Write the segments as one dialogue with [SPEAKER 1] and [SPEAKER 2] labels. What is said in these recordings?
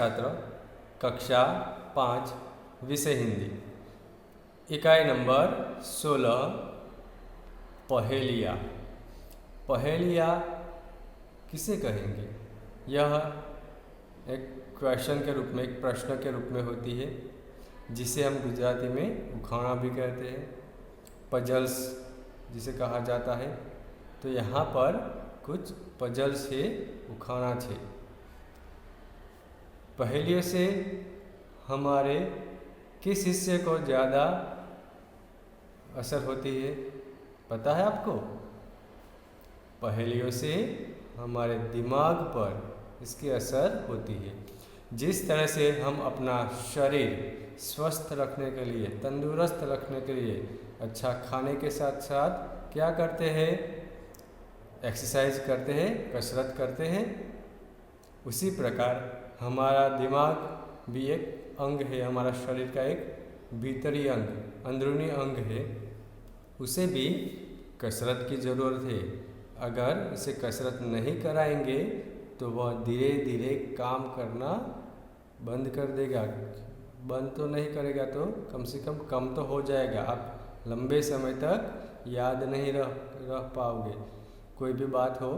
[SPEAKER 1] छात्र, कक्षा 5, विषय हिंदी, इकाई नंबर 16, पहेलियाँ। पहेलियाँ किसे कहेंगे? यह एक क्वेश्चन के रूप में, एक प्रश्न के रूप में होती है, जिसे हम गुजराती में उखाणा भी कहते हैं, पजल्स जिसे कहा जाता है। तो यहाँ पर कुछ पजल से उखाणा છે। पहेलियों से हमारे किस हिस्से को ज़्यादा असर होती है, पता है आपको? पहेलियों से हमारे दिमाग पर इसकी असर होती है। जिस तरह से हम अपना शरीर स्वस्थ रखने के लिए, तंदुरुस्त रखने के लिए अच्छा खाने के साथ साथ क्या करते हैं? एक्सरसाइज करते हैं, कसरत करते हैं। उसी प्रकार हमारा दिमाग भी एक अंग है, हमारा शरीर का एक भीतरी अंग, अंदरूनी अंग है। उसे भी कसरत की ज़रूरत है। अगर इसे कसरत नहीं कराएंगे तो वह धीरे धीरे काम करना बंद कर देगा। बंद तो नहीं करेगा तो कम से कम तो हो जाएगा। आप लंबे समय तक याद नहीं रह पाओगे। कोई भी बात हो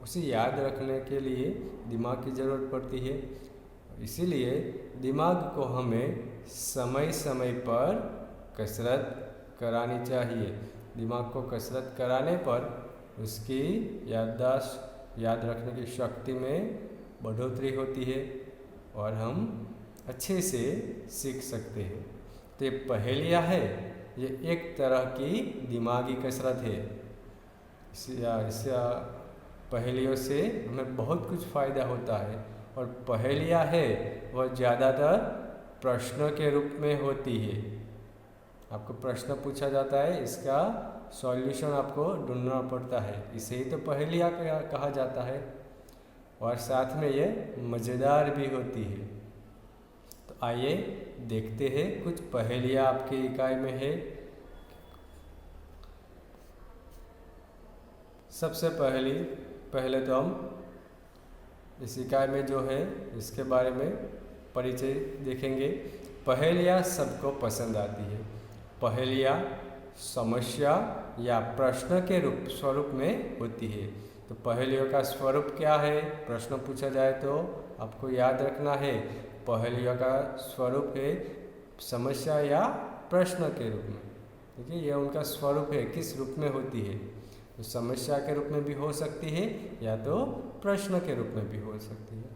[SPEAKER 1] उसे याद रखने के लिए दिमाग की ज़रूरत पड़ती है। इसीलिए दिमाग को हमें समय समय पर कसरत करानी चाहिए। दिमाग को कसरत कराने पर उसकी याददाश्त, याद रखने की शक्ति में बढ़ोतरी होती है और हम अच्छे से सीख सकते हैं। तो ये पहेलियाँ है, ये एक तरह की दिमागी कसरत है। इससे पहेलियों से हमें बहुत कुछ फ़ायदा होता है। और पहेलियाँ है वह ज़्यादातर प्रश्नों के रूप में होती है। आपको प्रश्न पूछा जाता है, इसका सॉल्यूशन आपको ढूंढना पड़ता है। इसे ही तो पहेलियाँ कहा जाता है। और साथ में ये मज़ेदार भी होती है। तो आइए देखते हैं कुछ पहेलियाँ आपकी इकाई में है। सबसे पहले तो हम इस इकाई में जो है इसके बारे में परिचय देखेंगे। पहेलियाँ सबको पसंद आती है। पहेलियाँ समस्या या प्रश्न के स्वरूप में होती है। तो पहेलियों का स्वरूप क्या है? प्रश्न पूछा जाए तो आपको याद रखना है, पहेलियों का स्वरूप है समस्या या प्रश्न के रूप में। देखिए, यह उनका स्वरूप है, किस रूप में होती है। तो समस्या के रूप में भी हो सकती है या तो प्रश्न के रूप में भी हो सकती है।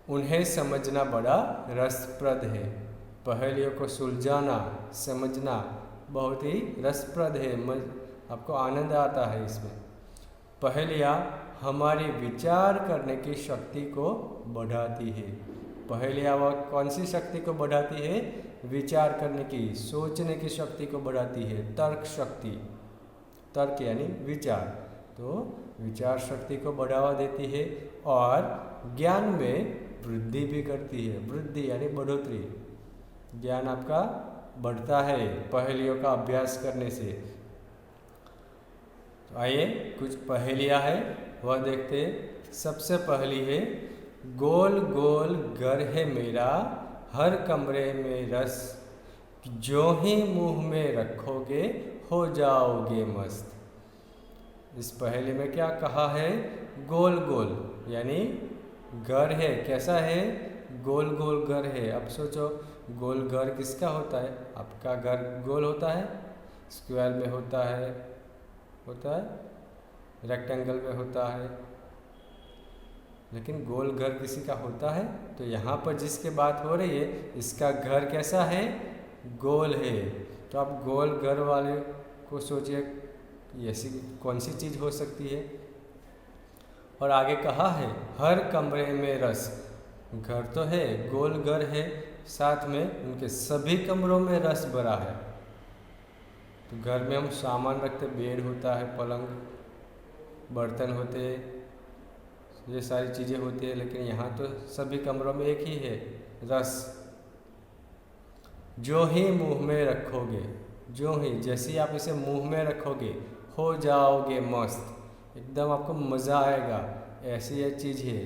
[SPEAKER 1] उन्हें समझना बड़ा रसप्रद है। पहेलियों को सुलझाना, समझना बहुत ही रसप्रद है। आपको आनंद आता है इसमें। पहेलियाँ हमारी विचार करने की शक्ति को बढ़ाती है। पहेलियाँ वह कौन सी शक्ति को बढ़ाती है? विचार करने की, सोचने की शक्ति को बढ़ाती है। तर्क शक्ति, तर्क यानी विचार, तो विचार शक्ति को बढ़ावा देती है और ज्ञान में वृद्धि भी करती है। वृद्धि यानी बढ़ोतरी, ज्ञान आपका बढ़ता है पहेलियों का अभ्यास करने से। तो आइए कुछ पहेलियाँ है वह देखते हैं। सबसे पहली है, गोल गोल घर है मेरा, हर कमरे में रस, जो ही मुंह में रखोगे हो जाओगे मस्त। इस पहेली में क्या कहा है? गोल गोल यानी घर है। कैसा है? गोल गोल घर है। अब सोचो, गोल घर किसका होता है? आपका घर गोल होता है, स्क्वायर में होता है, रेक्टेंगल में होता है, लेकिन गोल घर किसी का होता है? तो यहाँ पर जिसकी बात हो रही है, इसका घर कैसा है? गोल है। तो आप गोल घर वाले को सोचिए, ऐसी कौन सी चीज़ हो सकती है? और आगे कहा है, हर कमरे में रस। घर तो है, गोल घर है, साथ में उनके सभी कमरों में रस भरा है। तो घर में हम सामान रखते, बेड होता है, पलंग, बर्तन होते, ये सारी चीज़ें होती है, लेकिन यहाँ तो सभी कमरों में एक ही है, रस। जो ही मुंह में रखोगे, जो ही, जैसे ही आप इसे मुंह में रखोगे हो जाओगे मस्त, एकदम आपको मज़ा आएगा। ऐसी यह चीज़ है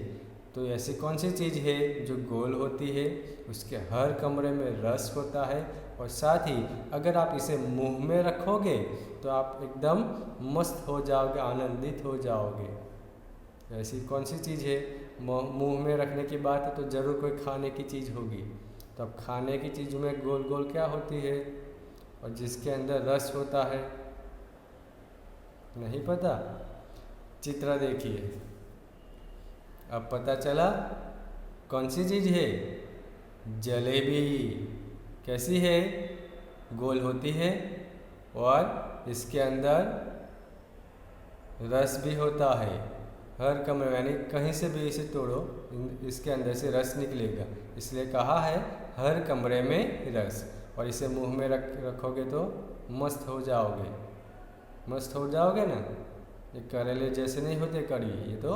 [SPEAKER 1] तो ऐसी कौन सी चीज़ है जो गोल होती है, उसके हर कमरे में रस होता है, और साथ ही अगर आप इसे मुंह में रखोगे तो आप एकदम मस्त हो जाओगे, आनंदित हो जाओगे। ऐसी कौन सी चीज़ है, मुंह में रखने की बात है तो ज़रूर कोई खाने की चीज़ होगी। तो अब खाने की चीज़ में गोल गोल क्या होती है, और जिसके अंदर रस होता है, नहीं पता? चित्र देखिए, अब पता चला कौन सी चीज़ है, जलेबी। कैसी है, गोल होती है और इसके अंदर रस भी होता है। हर कमरे यानी कहीं से भी इसे तोड़ो, इसके अंदर से रस निकलेगा, इसलिए कहा है हर कमरे में रस। और इसे मुंह में रखोगे तो मस्त हो जाओगे, मस्त हो जाओगे ना। ये करेले जैसे नहीं होते कड़ी, ये तो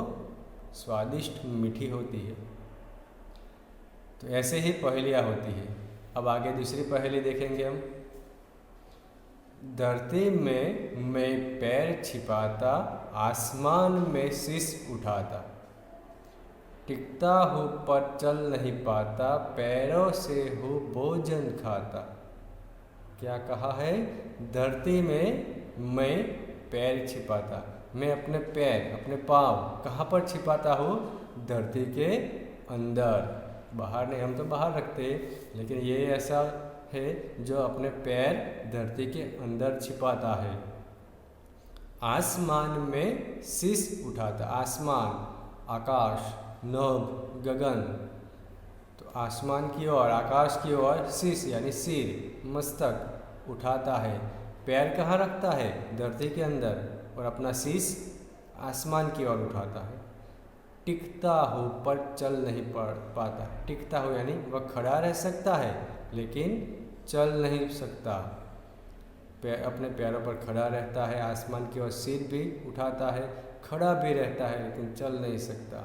[SPEAKER 1] स्वादिष्ट मीठी होती है। तो ऐसे ही पहेलियाँ होती है। अब आगे दूसरी पहेली देखेंगे हम। धरती में मैं पैर छिपाता, आसमान में शीश उठाता, टिकता हूँ पर चल नहीं पाता, पैरों से हूँ भोजन खाता। क्या कहा है, धरती में मैं पैर छिपाता, मैं अपने पैर, अपने पाँव कहाँ पर छिपाता हूँ, धरती के अंदर। बाहर नहीं, हम तो बाहर रखते हैं, लेकिन ये ऐसा है जो अपने पैर धरती के अंदर छिपाता है। आसमान में शीश उठाता, आसमान, आकाश, नभ, गगन। तो आसमान की ओर, आकाश की ओर शीश यानी सिर, मस्तक उठाता है। पैर कहाँ रखता है, धरती के अंदर, और अपना शीश आसमान की ओर उठाता है। टिकता हूँ पर चल नहीं पाता, टिकता हूँ यानी वह खड़ा रह सकता है लेकिन चल नहीं सकता। अपने पैरों पर खड़ा रहता है, आसमान की ओर सिर भी उठाता है, खड़ा भी रहता है लेकिन चल नहीं सकता।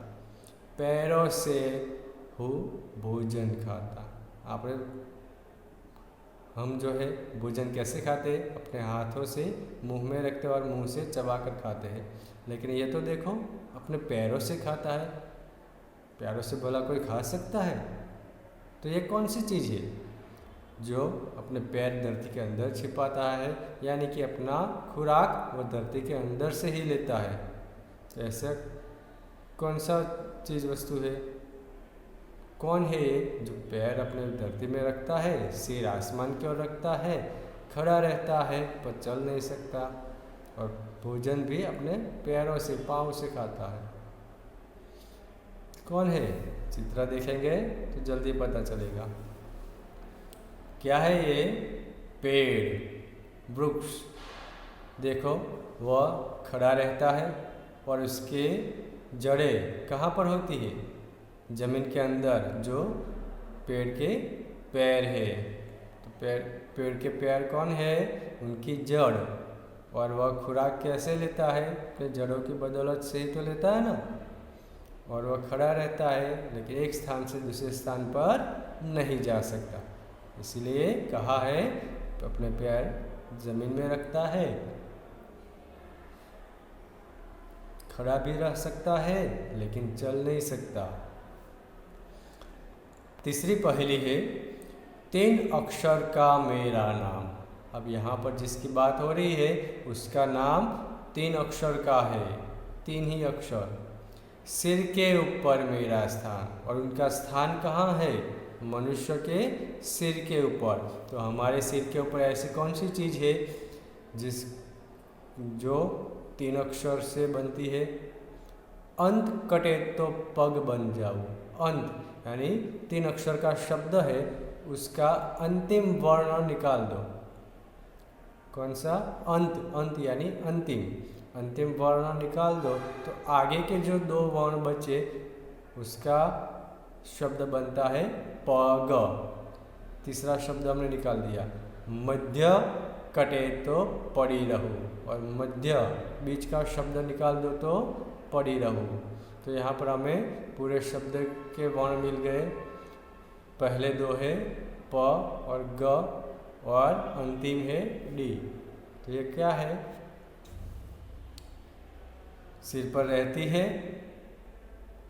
[SPEAKER 1] पैरों से हूँ भोजन खाता। आपने, हम जो है भोजन कैसे खाते हैं, अपने हाथों से मुंह में रखते हैं और मुंह से चबा कर खाते हैं, लेकिन ये तो देखो अपने पैरों से खाता है। पैरों से भला कोई खा सकता है? तो ये कौन सी चीज़ है जो अपने पैर धरती के अंदर छिपाता है, यानी कि अपना खुराक वो धरती के अंदर से ही लेता है। तो ऐसा कौन सा चीज़ वस्तु है, कौन है ये जो पैर अपने धरती में रखता है, सिर आसमान की ओर रखता है, खड़ा रहता है पर चल नहीं सकता, और भोजन भी अपने पैरों से, पाँव से खाता है? कौन है? चित्र देखेंगे तो जल्दी पता चलेगा। क्या है ये? पेड़, वृक्ष। देखो वह खड़ा रहता है और उसके जड़ें कहाँ पर होती है, जमीन के अंदर, जो पेड़ के पैर है। तो पेड़ के पैर कौन है, उनकी जड़। और वह खुराक कैसे लेता है, अपने जड़ों की बदौलत से ही तो लेता है ना। और वह खड़ा रहता है लेकिन एक स्थान से दूसरे स्थान पर नहीं जा सकता, इसलिए कहा है अपने पैर जमीन में रखता है, खड़ा भी रह सकता है लेकिन चल नहीं सकता। तीसरी पहेली है, 3 अक्षर का मेरा नाम। अब यहाँ पर जिसकी बात हो रही है उसका नाम 3 अक्षर का है, 3 ही अक्षर। सिर के ऊपर मेरा स्थान, और उनका स्थान कहाँ है, मनुष्य के सिर के ऊपर। तो हमारे सिर के ऊपर ऐसी कौन सी चीज़ है जो 3 अक्षर से बनती है? अंत कटे तो पग बन जाऊँ। अंत यानी 3 अक्षर का शब्द है, उसका अंतिम वर्ण निकाल दो। कौन सा? अंत, अंत यानी अंतिम, अंतिम वर्ण निकाल दो तो आगे के जो 2 वर्ण बचे उसका शब्द बनता है पग। तीसरा शब्द हमने निकाल दिया, मध्य कटे तो पड़ी रहूँ, और मध्य बीच का शब्द निकाल दो तो पड़ी रहूँ। तो यहाँ पर हमें पूरे शब्द के वर्ण मिल गए। पहले 2 है प और ग, और अंतिम है डी। तो ये क्या है? सिर पर रहती है,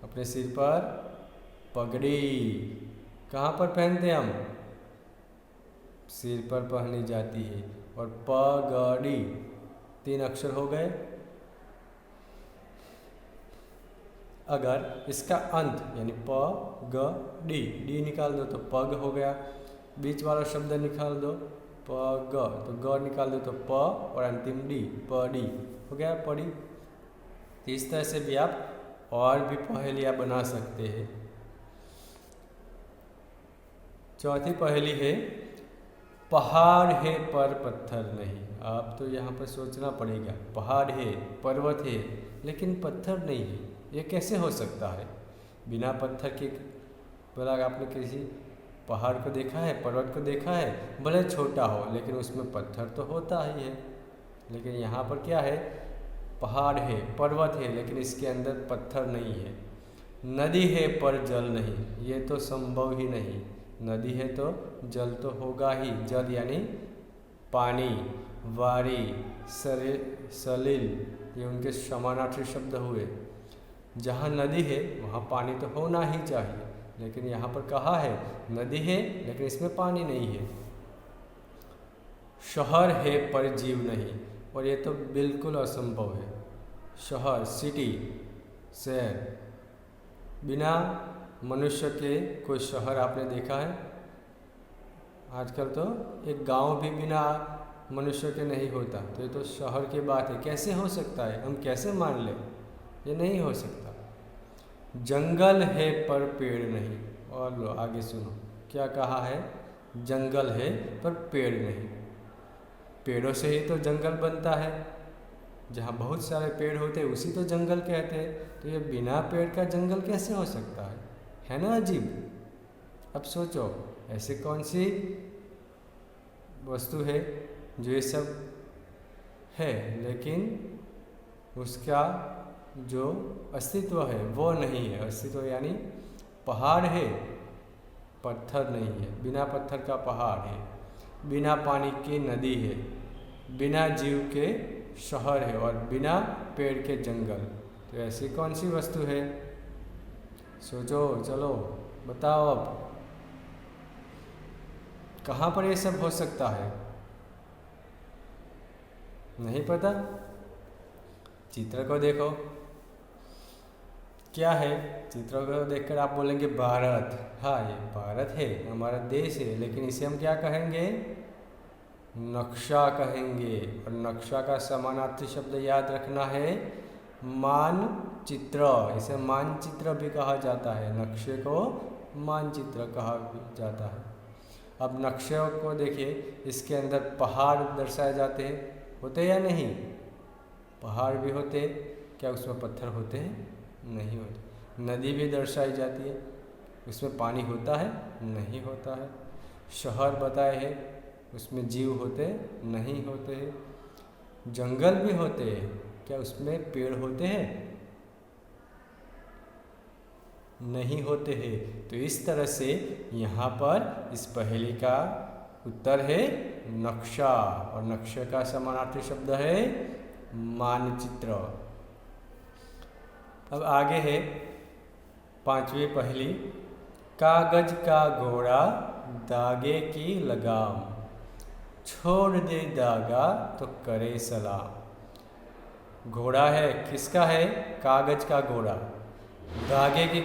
[SPEAKER 1] अपने सिर पर पगड़ी। कहाँ पर पहनते हम? सिर पर पहनी जाती है। और पगड़ी 3 अक्षर हो गए। अगर इसका अंत यानी प ग डी, डी निकाल दो तो पग हो गया। बीच वाला शब्द निकाल दो पग, तो ग निकाल दो तो प, और अंतिम डी पड़ी हो गया, पड़ी। तो इस तरह से भी आप और भी पहेलियाँ बना सकते हैं। चौथी पहेली है, पहाड़ है पर पत्थर नहीं। आप तो यहाँ पर सोचना पड़ेगा, पहाड़ है, पर्वत है, लेकिन पत्थर नहीं है, ये कैसे हो सकता है? बिना पत्थर के बोला, आपने किसी पहाड़ को देखा है, पर्वत को देखा है, भले छोटा हो लेकिन उसमें पत्थर तो होता ही है। लेकिन यहाँ पर क्या है? पहाड़ है, पर्वत है, लेकिन इसके अंदर पत्थर नहीं है। नदी है पर जल नहीं, ये तो संभव ही नहीं। नदी है तो जल तो होगा ही। जल यानी पानी, वारी, सलिल, ये उनके समानार्थी शब्द हुए। जहाँ नदी है वहाँ पानी तो होना ही चाहिए, लेकिन यहाँ पर कहा है नदी है लेकिन इसमें पानी नहीं है। शहर है पर जीव नहीं, और ये तो बिल्कुल असंभव है। शहर, सिटी, शहर, बिना मनुष्य के कोई शहर आपने देखा है? आजकल तो एक गांव भी बिना मनुष्य के नहीं होता, तो ये तो शहर की बात है। कैसे हो सकता है? हम कैसे मान लें? ये नहीं हो सकता। जंगल है पर पेड़ नहीं। और लो आगे सुनो क्या कहा है? जंगल है पर पेड़ नहीं। पेड़ों से ही तो जंगल बनता है। जहाँ बहुत सारे पेड़ होते हैं उसी तो जंगल कहते हैं। तो ये बिना पेड़ का जंगल कैसे हो सकता है ना अजीब। अब सोचो, ऐसे कौन सी वस्तु है जो ये सब है लेकिन उसका जो अस्तित्व है वो नहीं है। अस्तित्व यानी पहाड़ है, पत्थर नहीं है। बिना पत्थर का पहाड़ है, बिना पानी की नदी है, बिना जीव के शहर है, और बिना पेड़ के जंगल। तो ऐसी कौन सी वस्तु है? सोचो, चलो बताओ अब कहाँ पर ये सब हो सकता है? नहीं पता? चित्र को देखो क्या है। चित्र को देखकर आप बोलेंगे भारत। हाँ, ये भारत है, हमारा देश है, लेकिन इसे हम क्या कहेंगे? नक्शा कहेंगे। और नक्शा का समानार्थी शब्द याद रखना है मानचित्र। इसे मानचित्र भी कहा जाता है। नक्शे को मानचित्र कहा जाता है। अब नक्शे को देखिए, इसके अंदर पहाड़ दर्शाए जाते हैं, होते या नहीं? पहाड़ भी होते, क्या उसमें पत्थर होते हैं? नहीं होते। नदी भी दर्शाई जाती है, उसमें पानी होता है? नहीं होता है। शहर बताए हैं, उसमें जीव होते? नहीं होते हैं। जंगल भी होते हैं, क्या उसमें पेड़ होते हैं? नहीं होते हैं। तो इस तरह से यहाँ पर इस पहेली का उत्तर है नक्शा, और नक्शे का समानार्थी शब्द है मानचित्र। अब आगे है 5वीं पहेली, कागज का घोड़ा धागे की लगाम, छोड़ दे धागा तो करे सलाम। घोड़ा है, किसका है? कागज का घोड़ा। धागे की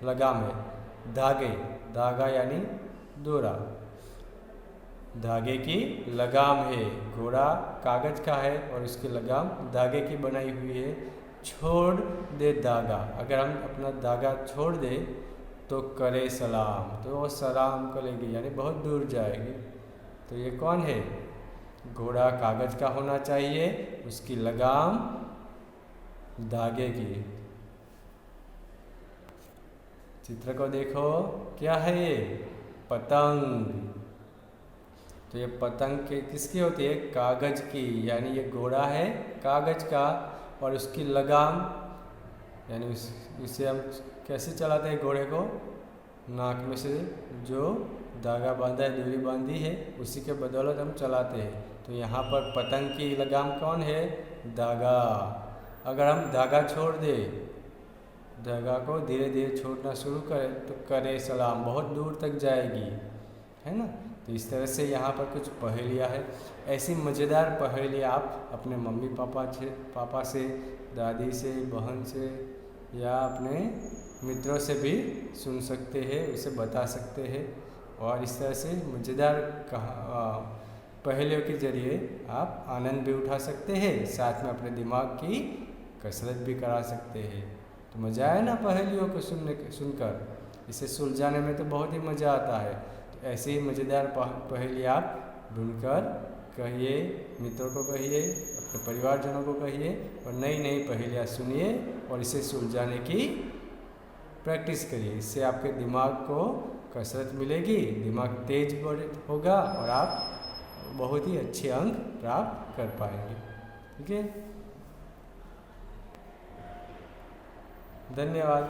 [SPEAKER 1] लगाम है। धागे, धागा यानी डोरा, धागे की लगाम है। घोड़ा कागज का है और उसकी लगाम धागे की बनाई हुई है। छोड़ दे धागा, अगर हम अपना धागा छोड़ दे तो करे सलाम, तो वो सलाम करेगी यानी बहुत दूर जाएगी। तो ये कौन है? घोड़ा कागज का होना चाहिए, उसकी लगाम धागे की। चित्र को देखो, क्या है ये? पतंग। तो ये पतंग किसकी होती है? कागज की, यानी ये घोड़ा है कागज का, और उसकी लगाम यानी उसे हम कैसे चलाते हैं? घोड़े को नाक में से जो धागा बांधा है, डोरी बांधी है, उसी के बदौलत हम चलाते हैं। तो यहाँ पर पतंग की लगाम कौन है? धागा। अगर हम धागा छोड़ दें जगह को धीरे धीरे छोड़ना शुरू करे तो करे सलाम बहुत दूर तक जाएगी, है ना। तो इस तरह से यहाँ पर कुछ पहेलियाँ है। ऐसी मज़ेदार पहेलियाँ आप अपने मम्मी पापा से, दादी से, बहन से या अपने मित्रों से भी सुन सकते हैं, उसे बता सकते हैं। और इस तरह से मज़ेदार पहेलियों के जरिए आप आनंद भी उठा सकते हैं, साथ में अपने दिमाग की कसरत भी करा सकते हैं। तो मज़ा आया ना पहेलियों को सुनकर, इसे सुलझाने में तो बहुत ही मज़ा आता है। तो ऐसे ही मज़ेदार पहेली आप ढूंढकर कहिए, मित्रों को कहिए, अपने परिवारजनों को कहिए और नई नई पहेलियाँ सुनिए और इसे सुलझाने की प्रैक्टिस करिए। इससे आपके दिमाग को कसरत मिलेगी, दिमाग तेज होगा और आप बहुत ही अच्छे अंक प्राप्त कर पाएंगे। ठीक है, धन्यवाद।